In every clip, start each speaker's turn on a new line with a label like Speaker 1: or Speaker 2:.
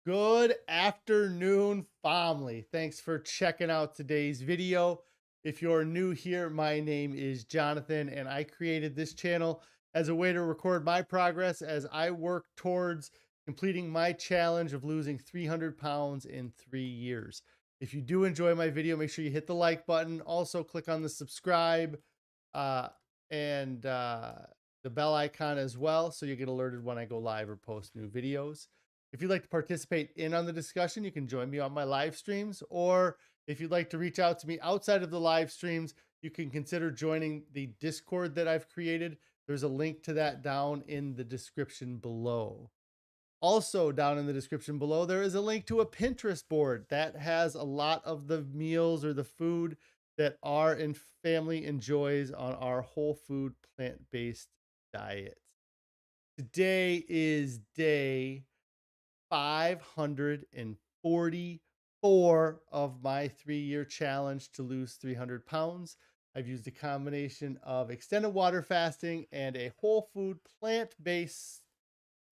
Speaker 1: Good afternoon, family. Thanks for checking out today's video. If you're new here, my name is Jonathan, and I created this channel as a way to record my progress as I work towards completing my challenge of losing 300 pounds in 3 years. If you do enjoy my video, make sure you hit the like button. Also, click on the subscribe uh, and the bell icon as well so you get alerted when I go live or post new videos. If you'd like to participate in on the discussion, you can join me on my live streams, or if you'd like to reach out to me outside of the live streams, you can consider joining the Discord that I've created. There's a link to that down in the description below. Also, down in the description below, there is a link to a Pinterest board that has a lot of the meals or the food that our family enjoys on our whole food plant-based diet. Today is day 544 of my 3-year challenge to lose 300 pounds. I've used a combination of extended water fasting and a whole food plant-based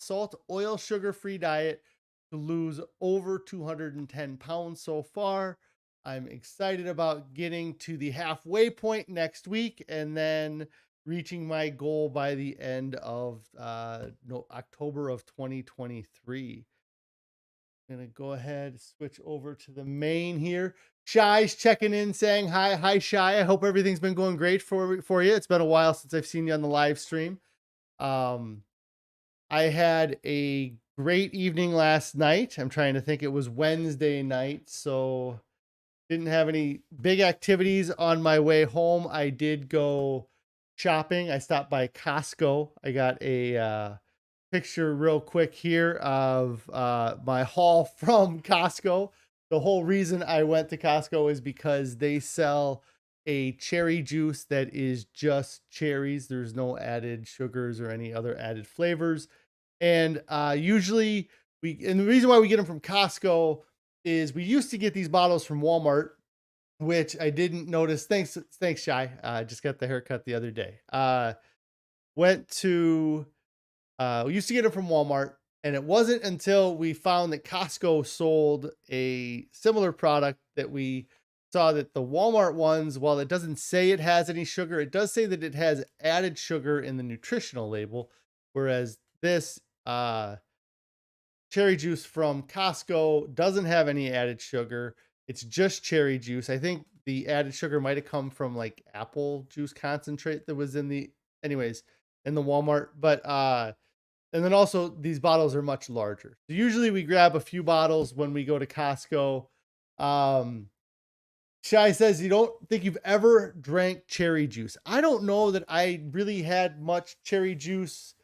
Speaker 1: salt, oil, sugar-free diet to lose over 210 pounds so far. I'm excited about getting to the halfway point next week and then reaching my goal by the end of October of 2023. I'm gonna go ahead, switch over to the main here. Shy's checking in, saying hi. Hi, Shy. I hope everything's been going great for you. It's been a while since I've seen you on the live stream. I had a great evening last night. I'm trying to think. It was Wednesday night, so didn't have any big activities on my way home. I did go shopping. I stopped by Costco. I got a picture real quick here of my haul from Costco. The whole reason I went to Costco is because they sell a cherry juice that is just cherries. There's no added sugars or any other added flavors. And usually and the reason why we get them from Costco is we used to get these bottles from Walmart, which I didn't notice. Thanks, Shy. I just got the haircut the other day. Went to we used to get it from Walmart, and it wasn't until we found that Costco sold a similar product that we saw that the Walmart ones, while it doesn't say it has any sugar, it does say that it has added sugar in the nutritional label, whereas this cherry juice from Costco doesn't have any added sugar. It's just cherry juice. I think the added sugar might have come from like apple juice concentrate that was in the Walmart, but and then also these bottles are much larger. So usually we grab a few bottles when we go to Costco. Shy says you don't think you've ever drank cherry juice. I don't know that I really had much cherry juice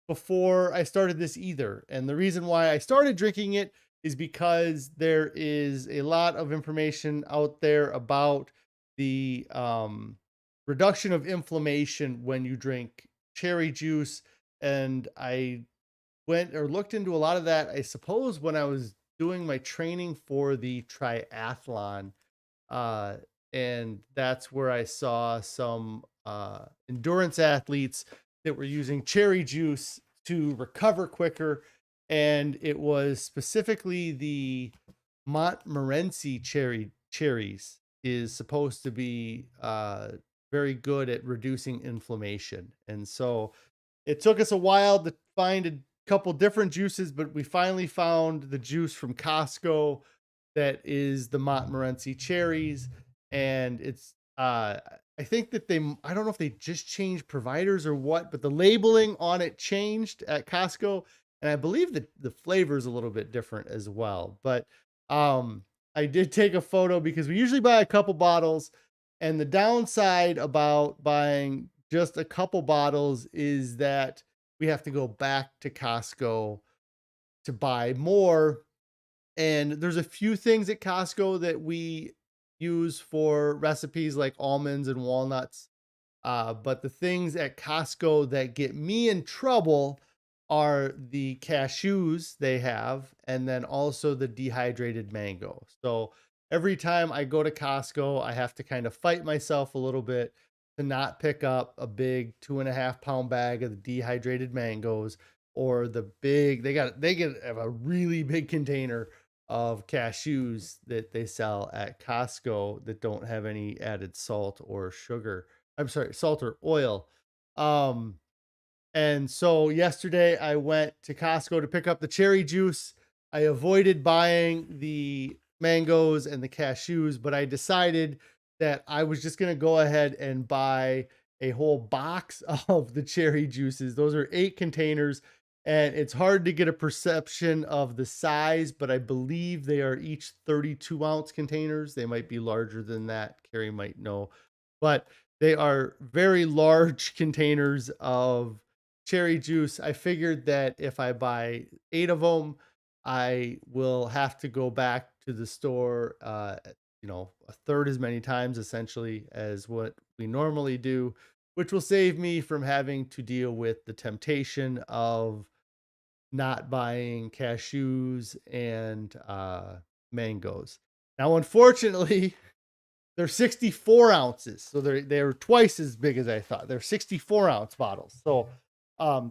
Speaker 1: before I started this either. And the reason why I started drinking it is because there is a lot of information out there about the reduction of inflammation when you drink cherry juice. And I went or looked into a lot of that, I suppose, when I was doing my training for the triathlon. Uh, and that's where I saw some endurance athletes that were using cherry juice to recover quicker. And it was specifically the Montmorency cherries is supposed to be very good at reducing inflammation. And so it took us a while to find a couple different juices, but we finally found the juice from Costco that is the Montmorency cherries. And it's I think that I don't know if they just changed providers or what, but the labeling on it changed at Costco, and I believe that the flavor is a little bit different as well. But I did take a photo because we usually buy a couple bottles, and the downside about buying just a couple bottles is that we have to go back to Costco to buy more. And there's a few things at Costco that we use for recipes like almonds and walnuts. But the things at Costco that get me in trouble are the cashews they have, and then also the dehydrated mango. So every time I go to Costco, I have to kind of fight myself a little bit to not pick up a big 2.5 pound bag of the dehydrated mangoes or the big, they get a really big container of cashews that they sell at Costco that don't have any added salt or sugar. I'm sorry, salt or oil. Um, and so yesterday I went to Costco to pick up the cherry juice. I avoided buying the mangoes and the cashews, but I decided that I was just going to go ahead and buy a whole box of the cherry juices. Those are 8 containers, and it's hard to get a perception of the size, but I believe they are each 32-ounce containers. They might be larger than that. Carrie might know, but they are very large containers of cherry juice. I figured that if I buy 8 of them, I will have to go back to the store, a third as many times essentially as what we normally do, which will save me from having to deal with the temptation of not buying cashews and mangoes. Now, unfortunately, they're 64 ounces, so they're twice as big as I thought. They're 64-ounce bottles, so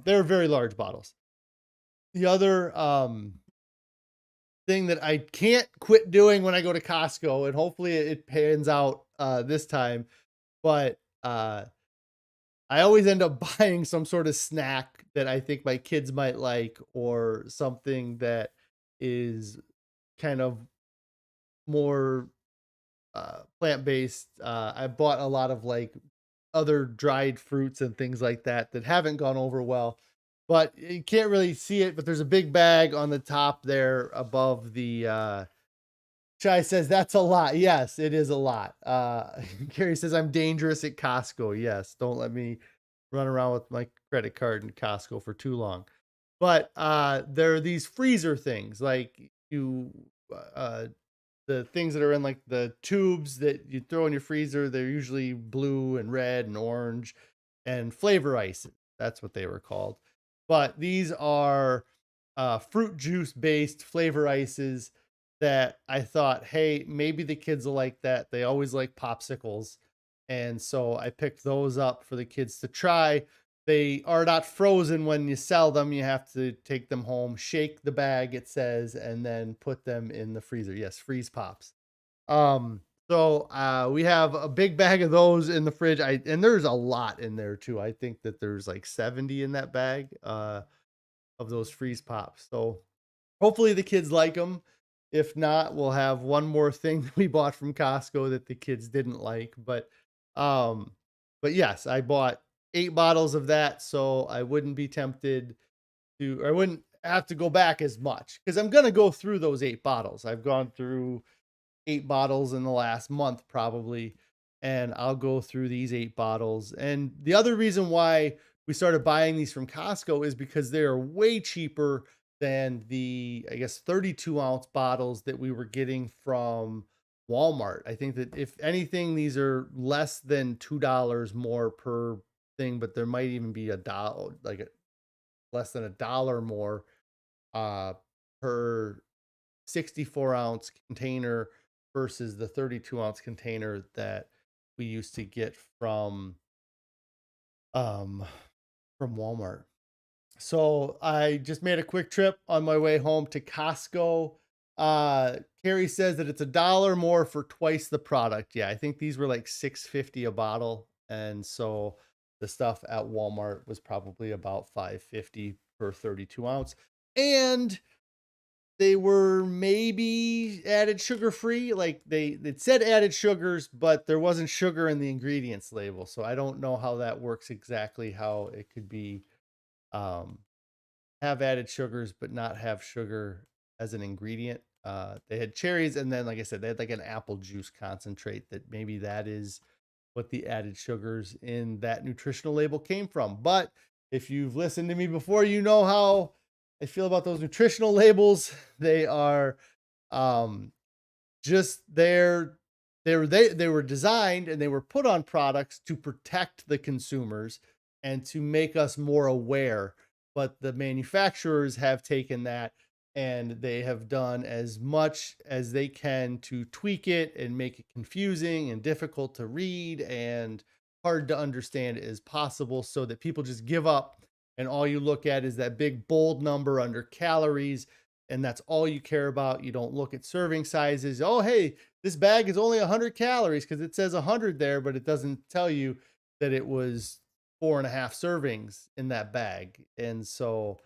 Speaker 1: they're very large bottles. The other thing that I can't quit doing when I go to Costco, and hopefully it pans out this time, but I always end up buying some sort of snack that I think my kids might like, or something that is kind of more plant-based. I bought a lot of like other dried fruits and things like that that haven't gone over well, but you can't really see it, but there's a big bag on the top there above the Chai says that's a lot. Yes, it is a lot. Carrie says I'm dangerous at Costco. Yes, don't let me run around with my credit card in Costco for too long. But there are these freezer things, like uh the things that are in like the tubes that you throw in your freezer. They're usually blue and red and orange, and flavor ices. That's what they were called. But these are fruit juice based flavor ices that I thought, hey, maybe the kids will like that. They always like popsicles. And so I picked those up for the kids to try. They are not frozen when you sell them. You have to take them home, shake the bag, it says, and then put them in the freezer. Yes, freeze pops. Um, so we have a big bag of those in the fridge. And there's a lot in there too. I think that there's like 70 in that bag of those freeze pops. So hopefully the kids like them. If not, we'll have one more thing that we bought from Costco that the kids didn't like. Um, but yes, I bought 8 bottles of that, so I wouldn't be tempted to, or I wouldn't have to go back as much, because I'm gonna go through those 8 bottles. I've gone through 8 bottles in the last month probably, and I'll go through these 8 bottles. And the other reason why we started buying these from Costco is because they are way cheaper than the, I guess, 32-ounce bottles that we were getting from Walmart. I think that if anything, these are less than $2 more per thing, but there might even be less than $1 more per 64-ounce container versus the 32-ounce container that we used to get um from Walmart. So I just made a quick trip on my way home to Costco. Carrie says that it's $1 more for twice the product. Yeah, I think these were like $6.50 a bottle, and so the stuff at Walmart was probably about $5.50 per 32-ounce. And they were maybe added sugar free. Like it said added sugars, but there wasn't sugar in the ingredients label. So I don't know how that works exactly, how it could be have added sugars but not have sugar as an ingredient. They had cherries, and then like I said, they had like an apple juice concentrate, that maybe that is what the added sugars in that nutritional label came from. But if you've listened to me before, you know how I feel about those nutritional labels. They are just they were designed and they were put on products to protect the consumers and to make us more aware. But the manufacturers have taken that and they have done as much as they can to tweak it and make it confusing and difficult to read and hard to understand as possible, so that people just give up and all you look at is that big bold number under calories, and that's all you care about. You don't look at serving sizes. Oh, hey, this bag is only 100 calories because it says 100 there, but it doesn't tell you that it was 4.5 servings in that bag. And so,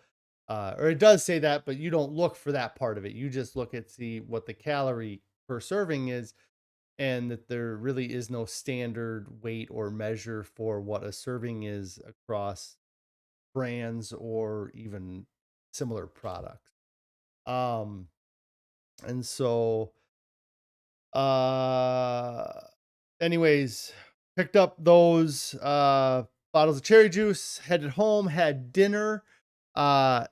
Speaker 1: or it does say that, but you don't look for that part of it. You just look at see what the calorie per serving is, and that there really is no standard weight or measure for what a serving is across brands or even similar products. Um, and so, uh, anyways, picked up those bottles of cherry juice, headed home, had dinner. Uh,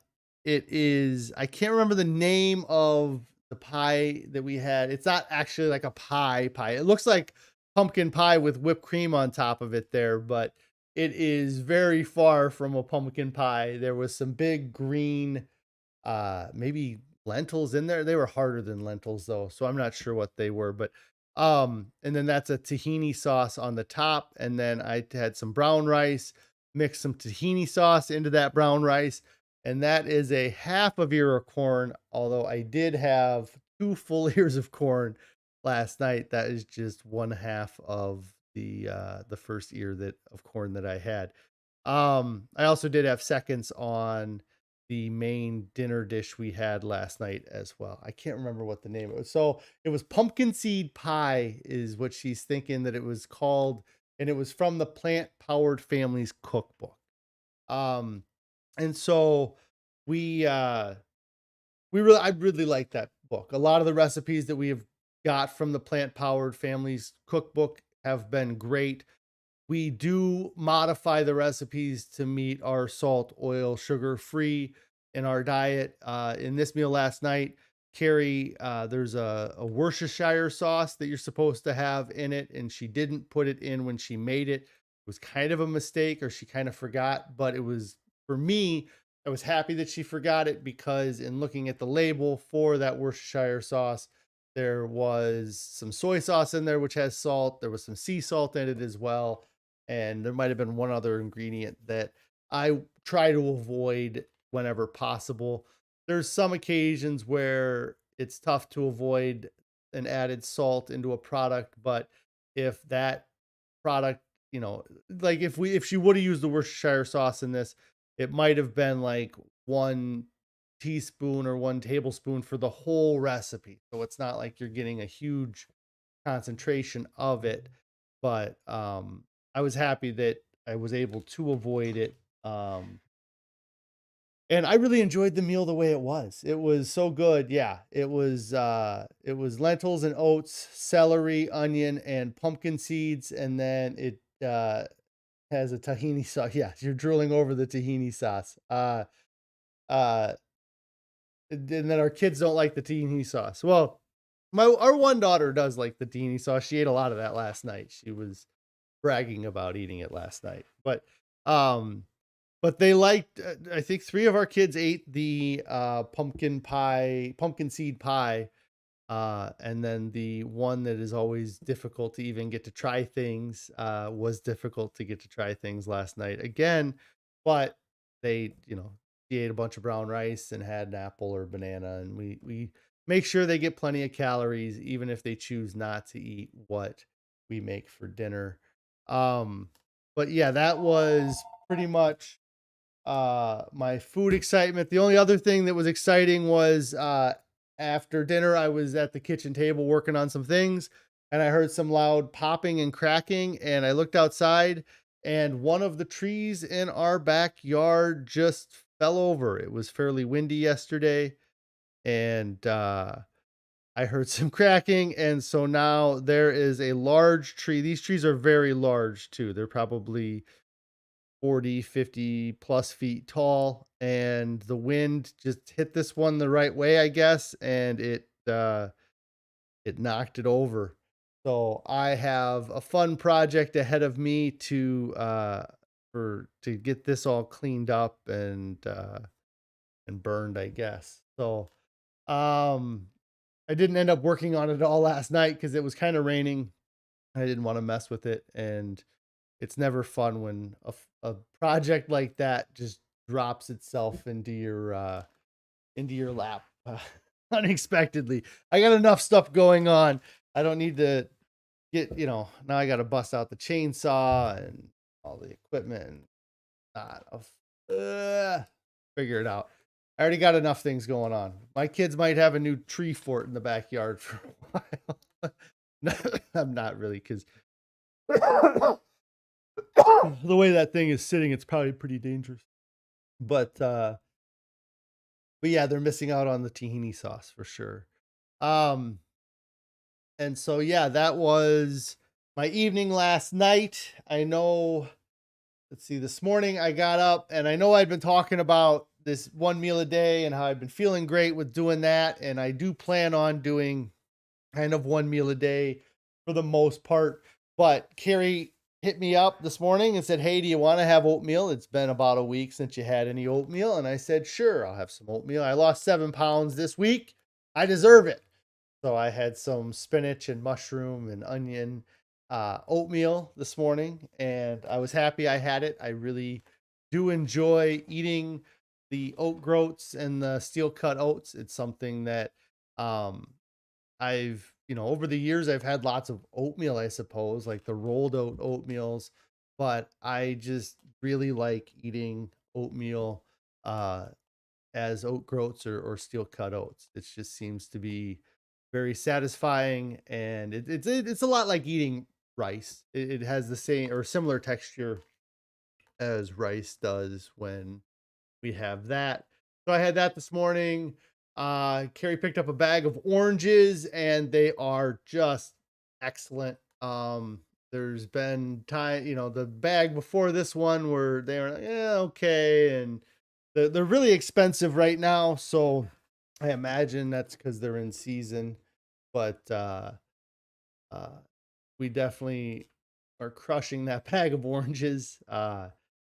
Speaker 1: it is, I can't remember the name of the pie that we had. It's not actually like a pie. It looks like pumpkin pie with whipped cream on top of it there, but it is very far from a pumpkin pie. There was some big green, maybe lentils in there. They were harder than lentils though, so I'm not sure what they were, but and then that's a tahini sauce on the top, and then I had some brown rice, mixed some tahini sauce into that brown rice, and that is a half of ear of corn, although I did have 2 full ears of corn last night. That is just one half of the first ear that of corn that I had. I also did have seconds on the main dinner dish we had last night as well. I can't remember what the name it was. So it was pumpkin seed pie is what she's thinking that it was called, and it was from the Plant Powered Families cookbook. Um, and so we I really like that book. A lot of the recipes that we have got from the Plant Powered Families cookbook have been great. We do modify the recipes to meet our salt, oil, sugar free in our diet. In this meal last night, Carrie, there's a Worcestershire sauce that you're supposed to have in it, and she didn't put it in when she made it. It was kind of a mistake, or she kind of forgot, but it was, for me, I was happy that she forgot it because in looking at the label for that Worcestershire sauce, there was some soy sauce in there, which has salt. There was some sea salt in it as well, and there might have been one other ingredient that I try to avoid whenever possible. There's some occasions where it's tough to avoid an added salt into a product, but if that product, like if she would have used the Worcestershire sauce in this, it might have been like 1 teaspoon or 1 tablespoon for the whole recipe. So it's not like you're getting a huge concentration of it, but I was happy that I was able to avoid it. And I really enjoyed the meal the way it was. It was so good. Yeah, it was lentils and oats, celery, onion, and pumpkin seeds, and then it has a tahini sauce. Yeah, you're drooling over the tahini sauce. Uh and then our kids don't like the tahini sauce. Well, our one daughter does like the tahini sauce. She ate a lot of that last night. She was bragging about eating it last night. Um, but they liked. I think 3 of our kids ate the pumpkin seed pie, and then the one that is always difficult to even get to try things was difficult to get to try things last night again. But they, she ate a bunch of brown rice and had an apple or banana, and we make sure they get plenty of calories, even if they choose not to eat what we make for dinner. Um, but yeah, that was pretty much my food excitement. The only other thing that was exciting was after dinner I was at the kitchen table working on some things, and I heard some loud popping and cracking, and I looked outside, and one of the trees in our backyard just fell over. It was fairly windy yesterday, and I heard some cracking, and so now there is a large tree. These trees are very large too. They're probably 40, 50 plus feet tall, and the wind just hit this one the right way, I guess, and it knocked it over. So I have a fun project ahead of me to get this all cleaned up and burned, I guess. So I didn't end up working on it all last night because it was kind of raining. I didn't want to mess with it, and it's never fun when a project like that just drops itself into your lap unexpectedly. I got enough stuff going on. I don't need to get, now I got to bust out the chainsaw and all the equipment and figure it out. I already got enough things going on. My kids might have a new tree fort in the backyard for a while. I'm not really, because the way that thing is sitting, it's probably pretty dangerous. But yeah, they're missing out on the tahini sauce for sure. And so yeah, that was my evening last night. I know, let's see, this morning I got up, and I know I'd been talking about this one meal a day and how I've been feeling great with doing that. And I do plan on doing kind of one meal a day for the most part. But Carrie hit me up this morning and said, "Hey, do you want to have oatmeal? It's been about a week since you had any oatmeal." And I said, "Sure, I'll have some oatmeal." I lost 7 pounds this week. I deserve it. So I had some spinach and mushroom and onion oatmeal this morning, and I was happy I had it. I really do enjoy eating the oat groats and the steel cut oats. It's something that I've, over the years, I've had lots of oatmeal, I suppose, like the rolled oat oatmeals, but I just really like eating oatmeal as oat groats or steel cut oats. It just seems to be very satisfying, and it's a lot like eating rice. It has the same or similar texture as rice does when we have that. So I had that this morning. Carrie picked up a bag of oranges, and they are just excellent. There's been time, the bag before this one where they were like, yeah, okay, and they're really expensive right now, so I imagine that's because they're in season. But uh, we definitely are crushing that bag of oranges.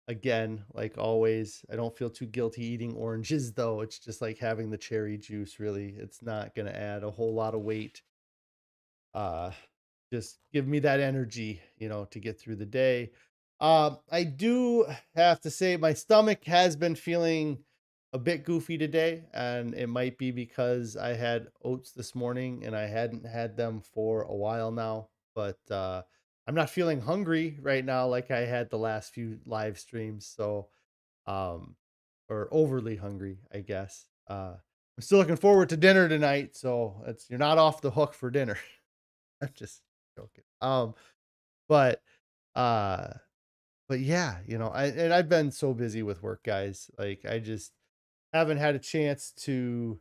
Speaker 1: Again, like always, I don't feel too guilty eating oranges, though. It's just like having the cherry juice, really. It's not going to add a whole lot of weight. Just give me that energy, to get through the day. I do have to say my stomach has been feeling a bit goofy today, and it might be because I had oats this morning and I hadn't had them for a while now. But I'm not feeling hungry right now like I had the last few live streams, so or overly hungry, I guess. I'm still looking forward to dinner tonight, so you're not off the hook for dinner. I'm just joking. But uh but yeah, I've been so busy with work, guys. Like I just haven't had a chance to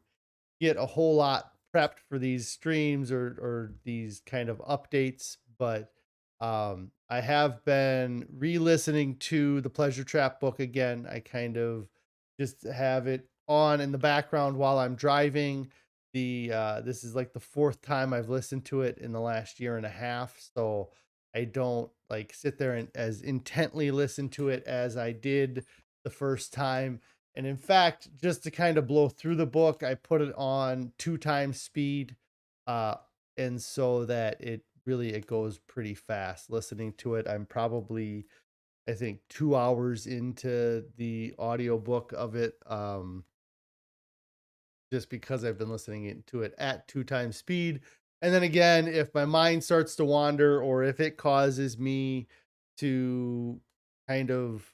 Speaker 1: get a whole lot prepped for these streams or these kind of updates, but I have been re-listening to the Pleasure Trap book again. I kind of just have it on in the background while I'm driving. This is like the 4th time I've listened to it in the last year and a half, so I don't like sit there and as intently listen to it as I did the first time. And in fact, just to kind of blow through the book, I put it on 2 times speed. And so that it goes pretty fast listening to it. I'm probably, I think, 2 hours into the audiobook of it. Just because I've been listening to it at 2 times speed. And then again, if my mind starts to wander or if it causes me to kind of,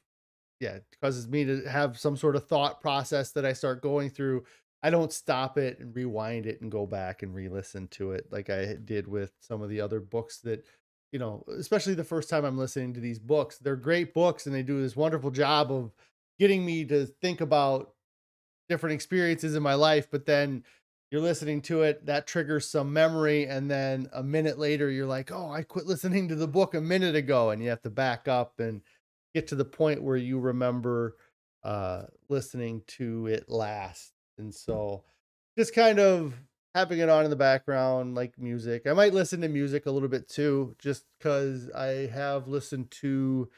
Speaker 1: yeah, it causes me to have some sort of thought process that I start going through, I don't stop it and rewind it and go back and re-listen to it like I did with some of the other books that, especially the first time I'm listening to these books. They're great books and they do this wonderful job of getting me to think about different experiences in my life, but then you're listening to it, that triggers some memory, and then a minute later you're like, oh, I quit listening to the book a minute ago, and you have to back up and get to the point where you remember listening to it last. And so just kind of having it on in the background like music. I might listen to music a little bit too, just because I have listened to,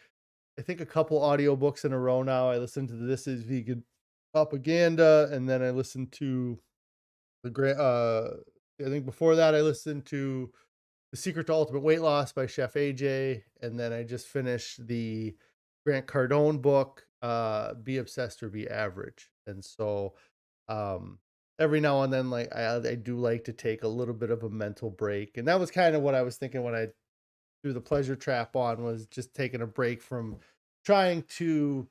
Speaker 1: I think, a couple audiobooks in a row now. I listened to This Is Vegan Propaganda, and then I listened to I think before that I listened to The Secret to Ultimate Weight Loss by Chef AJ, and then I just finished the Grant Cardone book, be obsessed or be average. And so um every now and then, like I do like to take a little bit of a mental break. And that was kind of what I was thinking when I threw the pleasure trap on, was just taking a break from trying to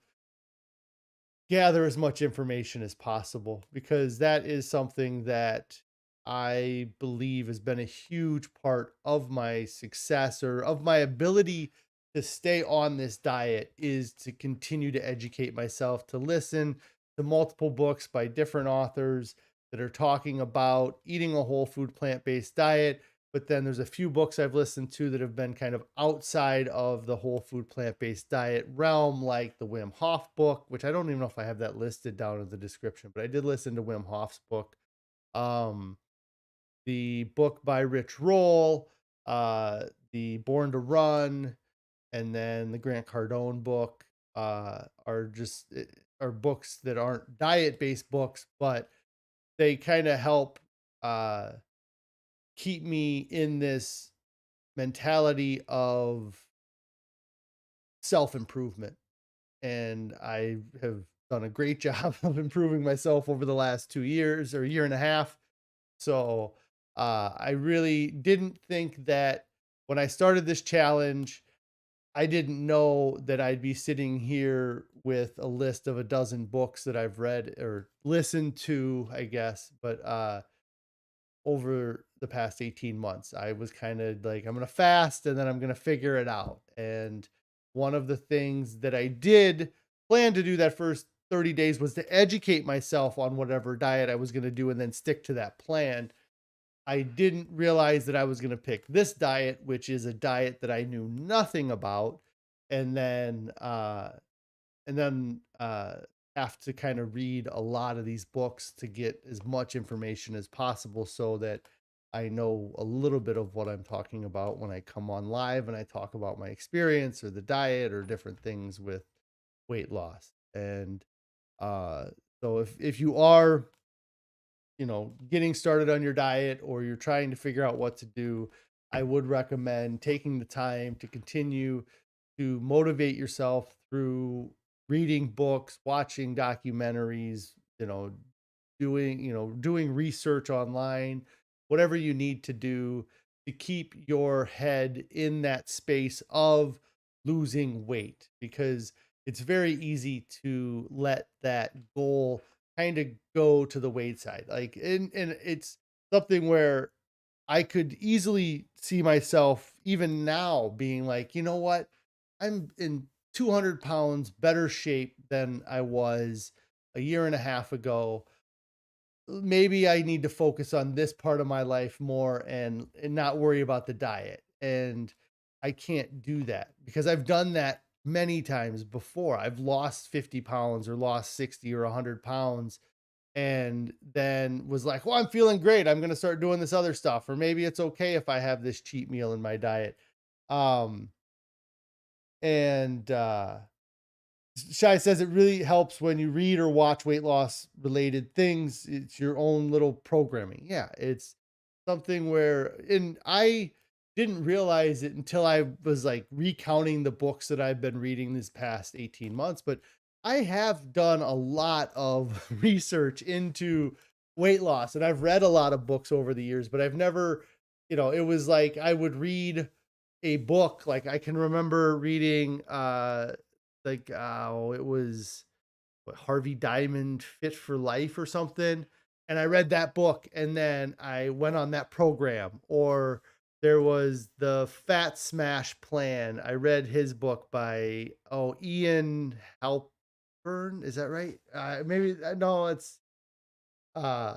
Speaker 1: gather as much information as possible, because that is something that I believe has been a huge part of my success, or of my ability to stay on this diet, is to continue to educate myself, to listen to multiple books by different authors that are talking about eating a whole food plant-based diet. But then there's a few books I've listened to that have been kind of outside of the whole food plant-based diet realm, like the Wim Hof book, which I don't even know if I have that listed down in the description, but I did listen to Wim Hof's book. Um, the book by Rich Roll, the Born to Run, and then the Grant Cardone book, are just are books that aren't diet-based books, but they kind of help uh, keep me in this mentality of self improvement. And I have done a great job of improving myself over the last 2 years, or a year and a half. So I really didn't think that when I started this challenge, I didn't know that I'd be sitting here with a list of a dozen books that I've read or listened to, I guess. But over the past 18 months, I was kind of like, I'm going to fast and then I'm going to figure it out. And one of the things that I did plan to do that first 30 days was to educate myself on whatever diet I was going to do and then stick to that plan. I didn't realize that I was going to pick this diet, which is a diet that I knew nothing about. And then, and then have to kind of read a lot of these books to get as much information as possible, so that I know a little bit of what I'm talking about when I come on live and I talk about my experience or the diet or different things with weight loss. And uh, so if you are, getting started on your diet, or you're trying to figure out what to do, I would recommend taking the time to continue to motivate yourself through reading books, watching documentaries, doing research online, whatever you need to do to keep your head in that space of losing weight, because it's very easy to let that goal kind of go to the wayside. Like, and it's something where I could easily see myself even now being like, you know what? I'm in 200 pounds better shape than I was a year and a half ago. Maybe I need to focus on this part of my life more, and not worry about the diet. And I can't do that because I've done that many times before. I've lost 50 pounds or lost 60 or 100 pounds, and then was like, well, I'm feeling great, I'm going to start doing this other stuff, or maybe it's okay if I have this cheat meal in my diet. Um, and Shai says it really helps when you read or watch weight loss related things. It's your own little programming. Yeah, it's something where, and I didn't realize it until I was like recounting the books that I've been reading this past 18 months, but I have done a lot of research into weight loss, and I've read a lot of books over the years, but I've never, it was like I would read a book. Like, I can remember reading like it was Harvey Diamond Fit for Life or something, and I read that book and then I went on that program. Or there was the Fat Smash Plan. I read his book by Ian Halpern. Is that right? Maybe no, it's uh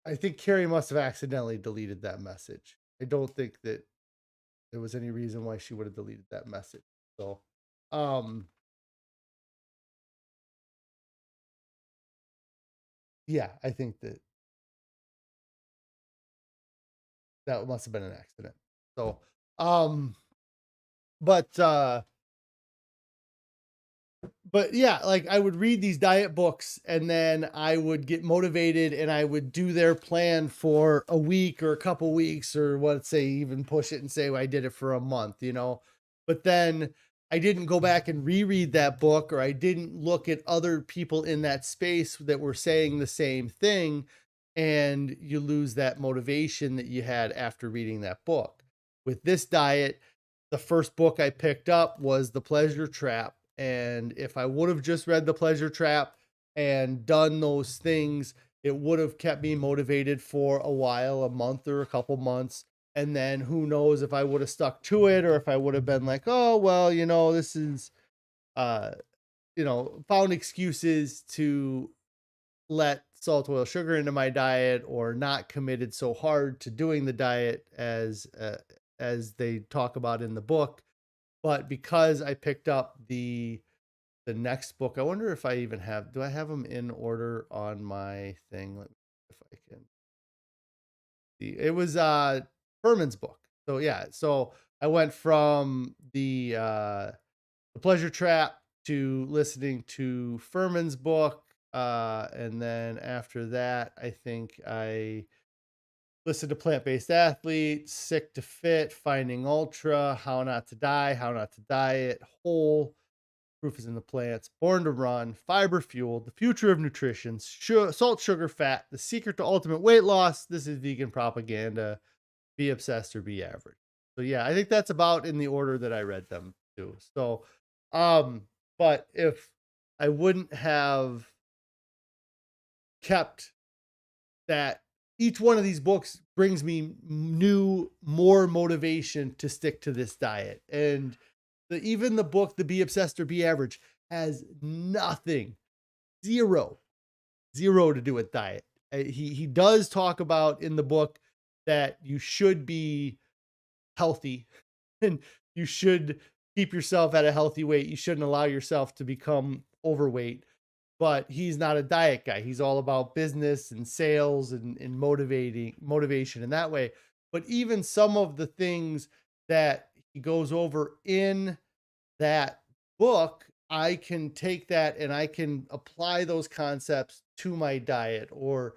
Speaker 1: I think Carrie must have accidentally deleted that message. I don't think that there was any reason why she would have deleted that message. So um yeah, I think that that must have been an accident. So, um, but but yeah, like I would read these diet books and then I would get motivated and I would do their plan for a week or a couple weeks, or let's say even push it and say, well, I did it for a month. But then I didn't go back and reread that book, or I didn't look at other people in that space that were saying the same thing, and you lose that motivation that you had after reading that book. With this diet, the first book I picked up was The Pleasure Trap, and if I would have just read The Pleasure Trap and done those things, it would have kept me motivated for a while, a month or a couple months. And then who knows if I would have stuck to it, or if I would have been like, oh, well, this is, uh, found excuses to let salt, oil, sugar into my diet, or not committed so hard to doing the diet as they talk about in the book. But because I picked up the next book, I wonder if I even do I have them in order on my thing? Let me see if I can see. It was Fuhrman's book. So yeah, so I went from the Pleasure Trap to listening to Fuhrman's book. And then after that, I think I listened to Plant Based Athlete, Sick to Fit, Finding Ultra, How Not to Die, How Not to Diet, Whole, Proof is in the Plants, Born to Run, Fiber Fueled, The Future of Nutrition, Salt, Sugar, Fat, The Secret to Ultimate Weight Loss, This is Vegan Propaganda, Be Obsessed or Be Average. So yeah, I think that's about in the order that I read them too. So, but if I wouldn't have kept that, each one of these books brings me more motivation to stick to this diet. And even the book, The Be Obsessed or Be Average, has nothing, zero to do with diet. He does talk about in the book that you should be healthy and you should keep yourself at a healthy weight. You shouldn't allow yourself to become overweight. But he's not a diet guy. He's all about business and sales and motivation in that way. But even some of the things that he goes over in that book, I can take that and I can apply those concepts to my diet, or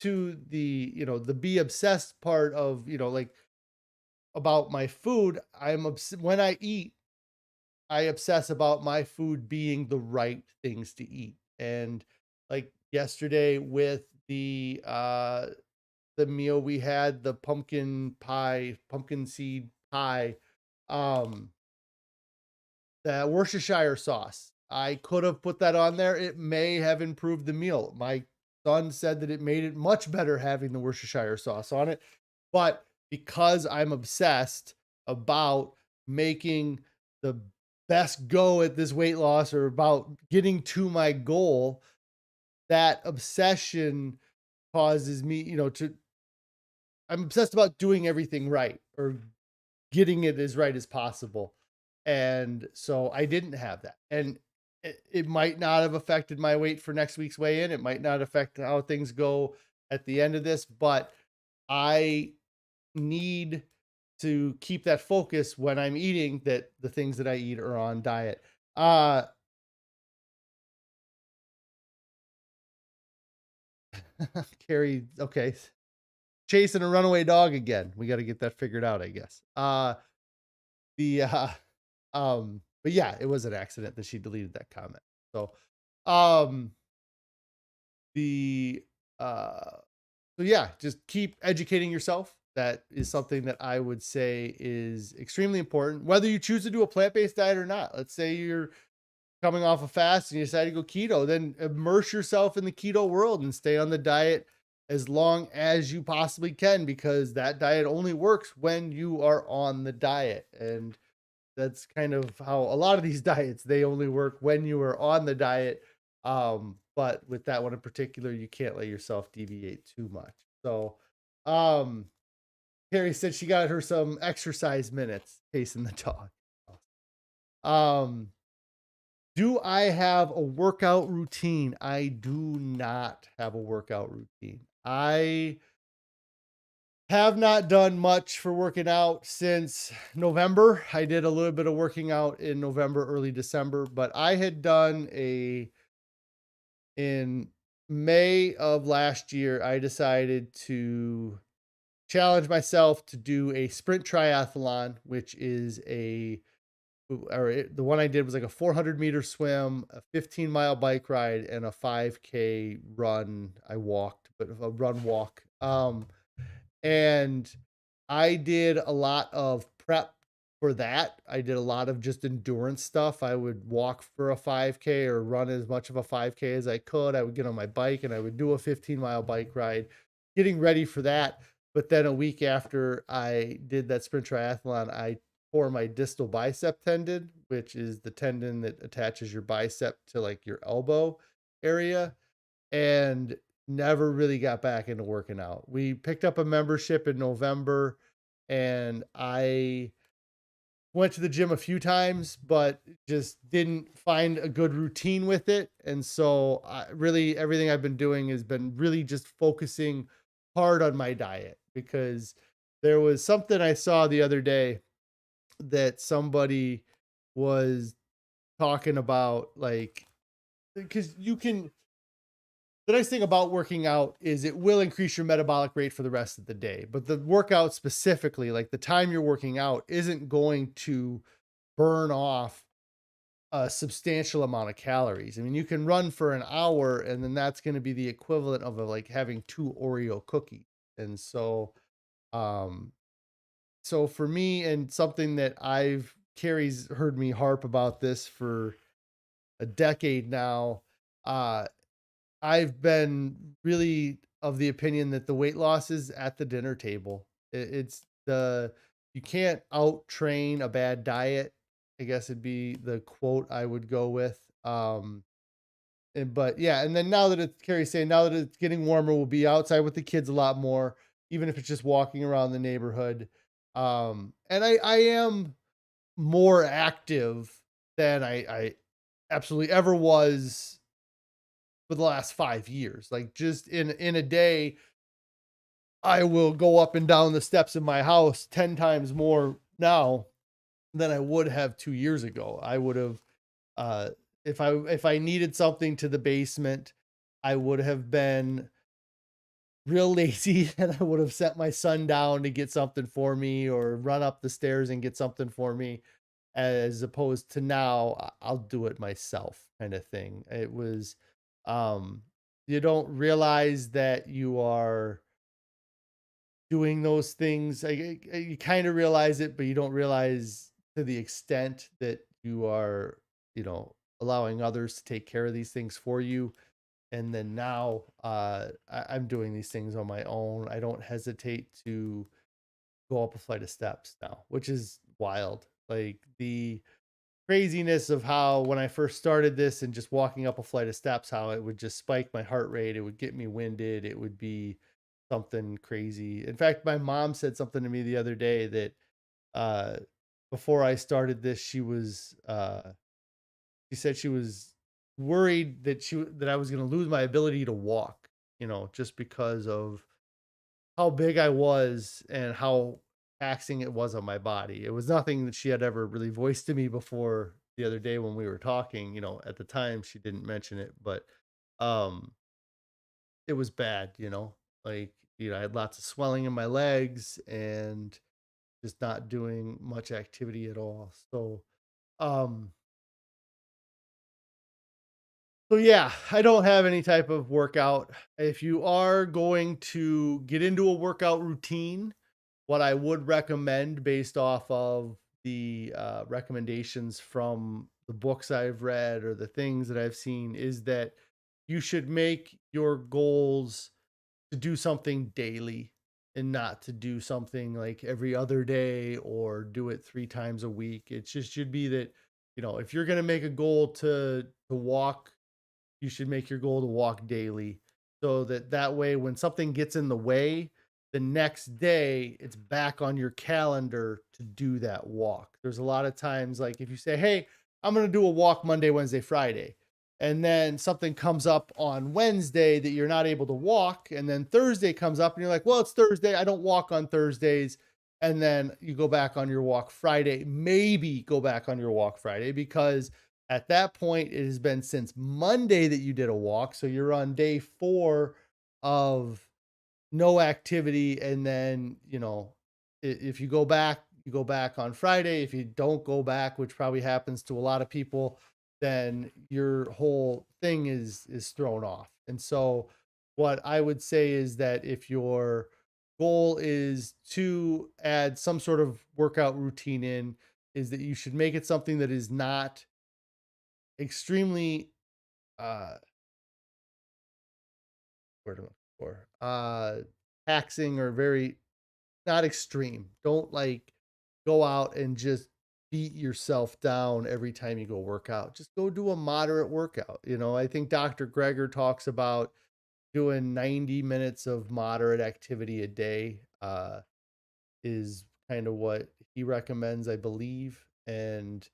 Speaker 1: to the, the be obsessed part of, like about my food. When I eat, I obsess about my food being the right things to eat. And like yesterday with the meal we had, the pumpkin seed pie, um, the Worcestershire sauce. I could have put that on there. It may have improved the meal. My son said that it made it much better having the Worcestershire sauce on it. But because I'm obsessed about making the best go at this weight loss, or about getting to my goal, that obsession causes me, I'm obsessed about doing everything right, or getting it as right as possible. And so I didn't have that. And it might not have affected my weight for next week's weigh in. It might not affect how things go at the end of this, but I need to keep that focus when I'm eating, that the things that I eat are on diet. Carrie, okay. Chasing a runaway dog again. We got to get that figured out, I guess. The but yeah, it was an accident that she deleted that comment. So um the so yeah, just keep educating yourself. That is something that I would say is extremely important, whether you choose to do a plant-based diet or not. Let's say you're coming off a fast and you decide to go keto, then immerse yourself in the keto world and stay on the diet as long as you possibly can, because that diet only works when you are on the diet. And that's kind of how a lot of these diets, they only work when you are on the diet. But with that one in particular, you can't let yourself deviate too much. So Carrie said she got her some exercise minutes chasing the dog. Do I have a workout routine? I do not have a workout routine. I have not done much for working out since November. I did a little bit of working out in November, early December, but I had done in May of last year, I decided to challenge myself to do a sprint triathlon, which is a the one I did was like a 400-meter swim, a 15-mile bike ride, and a 5K run. I walked, but a run walk. And I did a lot of prep for that. I did a lot of just endurance stuff. I would walk for a 5K or run as much of a 5K as I could. I would get on my bike and I would do a 15-mile bike ride, getting ready for that. But then a week after I did that sprint triathlon, I tore my distal bicep tendon, which is the tendon that attaches your bicep to like your elbow area, and never really got back into working out. We picked up a membership in November and I went to the gym a few times, but just didn't find a good routine with it. And so really everything I've been doing has been really just focusing hard on my diet, because there was something I saw the other day that somebody was talking about, like, because you can, the nice thing about working out is it will increase your metabolic rate for the rest of the day. But the workout specifically, like the time you're working out, isn't going to burn off a substantial amount of calories. I mean, you can run for an hour and then that's going to be the equivalent of like having 2 Oreo cookies. And um, so for me, and something that Carrie's heard me harp about this for a decade now, uh, I've been really of the opinion that the weight loss is at the dinner table. It's you can't out train a bad diet, I guess it'd be the quote I would go with. But yeah, and then now that Carrie's saying, now that it's getting warmer, we'll be outside with the kids a lot more, even if it's just walking around the neighborhood. And I am more active than I absolutely ever was for the last 5 years. Like, just in a day, I will go up and down the steps in my house 10 times more now than I would have 2 years ago. I would have, uh, if I needed something to the basement, I would have been real lazy and I would have sent my son down to get something for me or run up the stairs and get something for me, as opposed to now I'll do it myself, kind of thing. It was, um, you don't realize that you are doing those things. You kind of realize it, but you don't realize to the extent that you are, allowing others to take care of these things for you. And then now, I'm doing these things on my own. I don't hesitate to go up a flight of steps now, which is wild. Like, the craziness of how when I first started this and just walking up a flight of steps, how it would just spike my heart rate. It would get me winded. It would be something crazy. In fact, my mom said something to me the other day that, uh, before I started this, she said she was worried that I was going to lose my ability to walk, just because of how big I was and how taxing it was on my body. It was nothing that she had ever really voiced to me before the other day when we were talking. At the time she didn't mention it, but um it was bad, like, I had lots of swelling in my legs and just not doing much activity at all. Um so yeah, I don't have any type of workout. If you are going to get into a workout routine, what I would recommend, based off of the recommendations from the books I've read or the things that I've seen, is that you should make your goals to do something daily and not to do something like every other day or do it 3 times a week. It just should be that, if you're going to make a goal to walk, you should make your goal to walk daily, so that way when something gets in the way, the next day it's back on your calendar to do that walk. There's a lot of times, like, if you say, hey, I'm going to do a walk Monday, Wednesday, Friday, and then something comes up on Wednesday that you're not able to walk, and then Thursday comes up and you're like, well, it's Thursday, I don't walk on Thursdays. And then you go back on your walk Friday, maybe go back on your walk Friday, because at that point it has been since Monday that you did a walk. So you're on day 4 of no activity. And then, if you go back, you go back on Friday. If you don't go back, which probably happens to a lot of people, then your whole thing is thrown off. And so what I would say is that if your goal is to add some sort of workout routine in, is that you should make it something that is not extremely uh word I'm looking for taxing, or very not extreme. Don't like go out and just beat yourself down every time you go work out. Just go do a moderate workout. I think Dr. Greger talks about doing 90 minutes of moderate activity a day is kind of what he recommends, I believe. And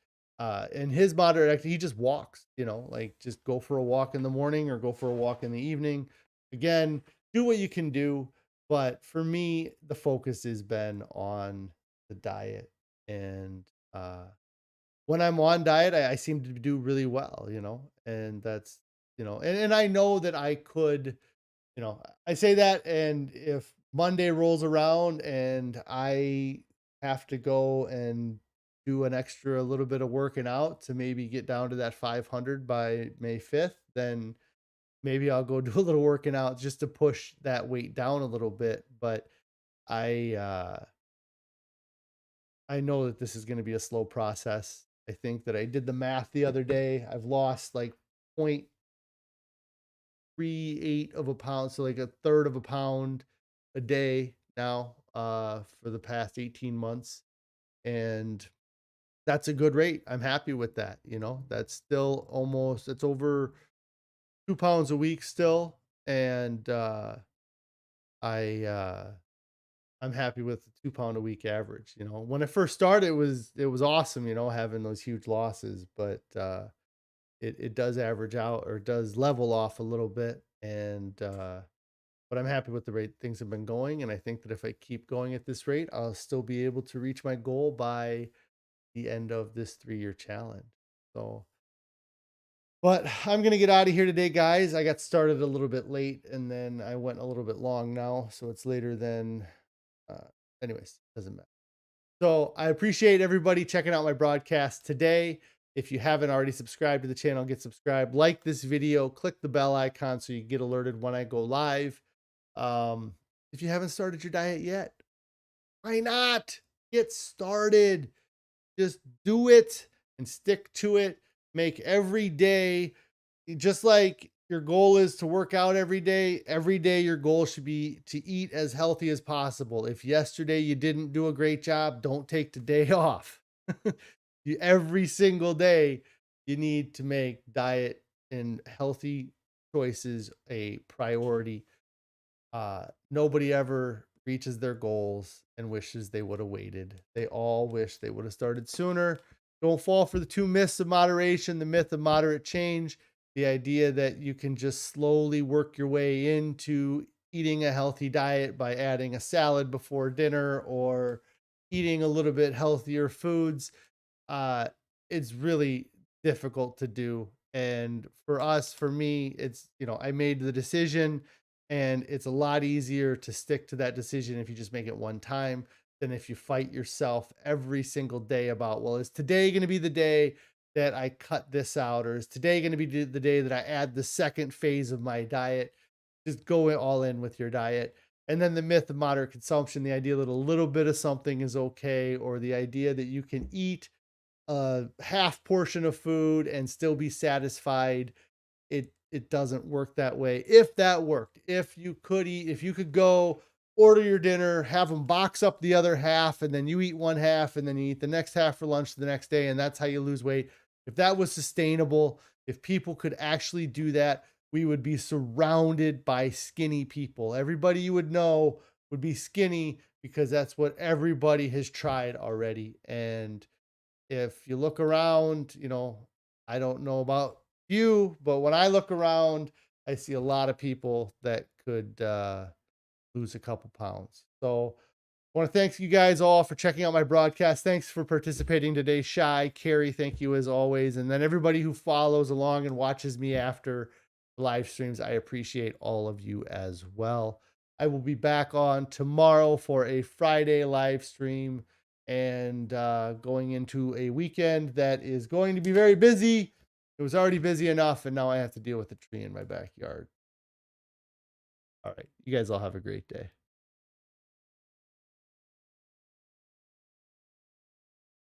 Speaker 1: his moderate activity, he just walks, like just go for a walk in the morning or go for a walk in the evening. Again, do what you can do. But for me, the focus has been on the diet. And when I'm on diet, I seem to do really well, and that's, and I know that I could, I say that, and if Monday rolls around and I have to go and do an extra little bit of working out to maybe get down to that 500 by May 5th, then maybe I'll go do a little working out just to push that weight down a little bit. But I I know that this is going to be a slow process. I think that I did the math the other day. I've lost like 0.38 of a pound, so like a third of a pound a day now for the past 18 months. And that's a good rate. I'm happy with that. That's still almost, it's over 2 pounds a week still. And I I'm happy with the 2 pound a week average. When I first started, it was awesome, having those huge losses, but it does average out, or does level off a little bit. And but I'm happy with the rate things have been going. And I think that if I keep going at this rate, I'll still be able to reach my goal by the end of this 3-year challenge. So, but I'm going to get out of here today, guys. I got started a little bit late, and then I went a little bit long now. So it's later than, uh, anyways, doesn't matter. So I appreciate everybody checking out my broadcast today. If you haven't already subscribed to the channel, get subscribed, like this video, click the bell icon so you get alerted when I go live. If you haven't started your diet yet, why not? Get started. Just do it and stick to it. Make every day, just like your goal is to work out every day your goal should be to eat as healthy as possible. If yesterday you didn't do a great job, don't take the day off. Every single day, you need to make diet and healthy choices a priority. Nobody ever reaches their goals and wishes they would have waited. They all wish they would have started sooner. Don't fall for the 2 myths of moderation, the myth of moderate change, the idea that you can just slowly work your way into eating a healthy diet by adding a salad before dinner or eating a little bit healthier foods. uh it's really difficult to do. And for me, it's, I made the decision, and it's a lot easier to stick to that decision if you just make it one time than if you fight yourself every single day about, well, is today going to be the day that I cut this out, or is today going to be the day that I add the second phase of my diet? Just go all in with your diet. And then the myth of moderate consumption, the idea that a little bit of something is okay, or the idea that you can eat a half portion of food and still be satisfied. It doesn't work that way. If that worked, if you could go order your dinner, have them box up the other half, and then you eat one half, and then you eat the next half for lunch the next day, and that's how you lose weight. If that was sustainable, if people could actually do that, we would be surrounded by skinny people. Everybody you would know would be skinny because that's what everybody has tried already. And if you look around, I don't know about you, but when I look around, I see a lot of people that could lose a couple pounds. So I want to thank you guys all for checking out my broadcast. Thanks for participating today. Shy, Carrie, thank you as always. And then everybody who follows along and watches me after the live streams, I appreciate all of you as well. I will be back on tomorrow for a Friday live stream. and going into a weekend that is going to be very busy. It was already busy enough, and now I have to deal with the tree in my backyard. All right. You guys all have a great day.